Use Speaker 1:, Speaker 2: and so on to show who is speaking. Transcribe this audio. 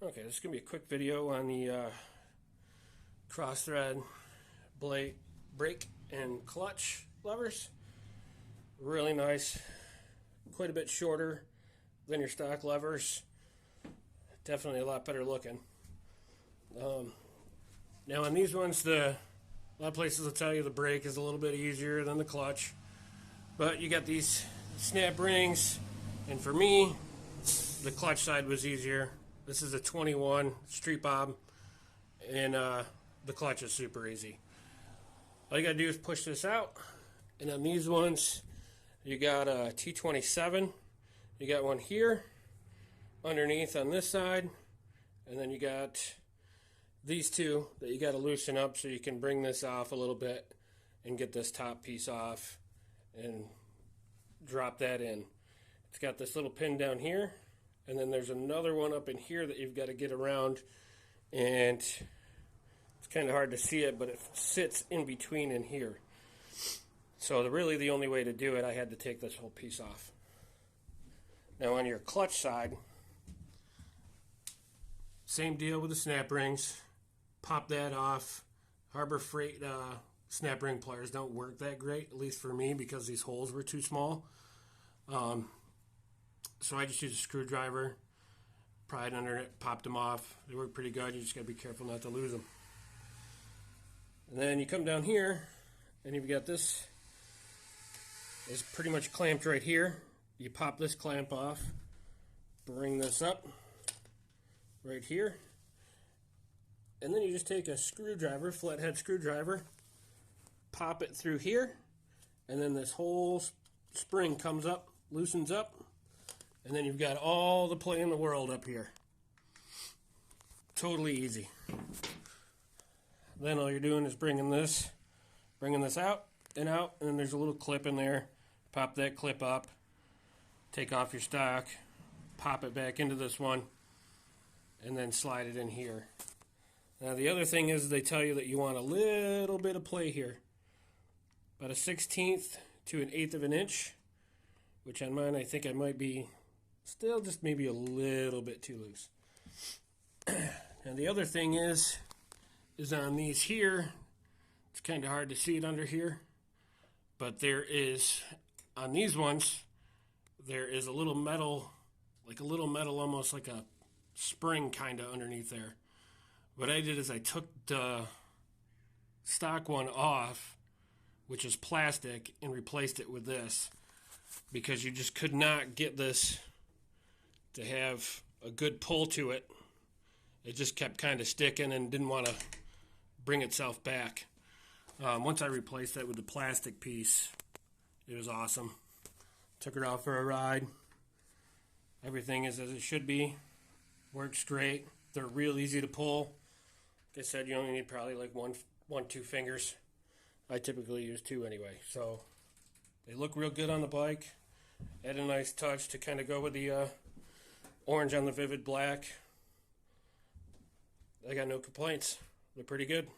Speaker 1: Okay, this is going to be a quick video on the cross thread brake and clutch levers. Really nice, quite a bit shorter than your stock levers. Definitely a lot better looking. Now on these ones, a lot of places will tell you the brake is a little bit easier than the clutch, but you got these snap rings, and for me, the clutch side was easier. This is a 21 Street Bob, and the clutch is super easy. All you gotta do is push this out, and on these ones, you got a T27. You got one here, underneath on this side, and then you got these two that you gotta loosen up so you can bring this off a little bit and get this top piece off and drop that in. It's got this little pin down here, and then there's another one up in here that you've got to get around, and it's kind of hard to see it, but it sits in between in here. So really the only way to do it, I had to take this whole piece off. Now on your clutch side, same deal with the snap rings. Pop that off. Harbor Freight snap ring pliers don't work that great, at least for me, because these holes were too small. So I just used a screwdriver, pried under it, popped them off. They work pretty good. You just got to be careful not to lose them. And then you come down here, and you've got this. It's pretty much clamped right here. You pop this clamp off, bring this up right here, and then you just take a screwdriver, flathead screwdriver, pop it through here, and then this whole spring comes up, loosens up, and then you've got all the play in the world up here. Totally easy. Then all you're doing is bringing this out, and then there's a little clip in there. Pop that clip up, take off your stock, pop it back into this one, and then slide it in here. Now the other thing is they tell you that you want a little bit of play here. About a 1/16 to an 1/8 of an inch, which on mine I think I might be still just maybe a little bit too loose. And the other thing is on these here, it's kind of hard to see it under here, but there is, on these ones, there is a little metal, almost like a spring kind of underneath there. What I did is I took the stock one off, which is plastic, and replaced it with this, because you just could not get this to have a good pull to it. It just kept kind of sticking and didn't want to bring itself back. Once I replaced that with the plastic piece, it was awesome. Took it out for a ride. Everything is as it should be. Works great. They're real easy to pull. Like I said, you only need probably like two fingers. I typically use 2 anyway. So they look real good on the bike. Add a nice touch to kind of go with the orange on the vivid black. I got no complaints. They're pretty good.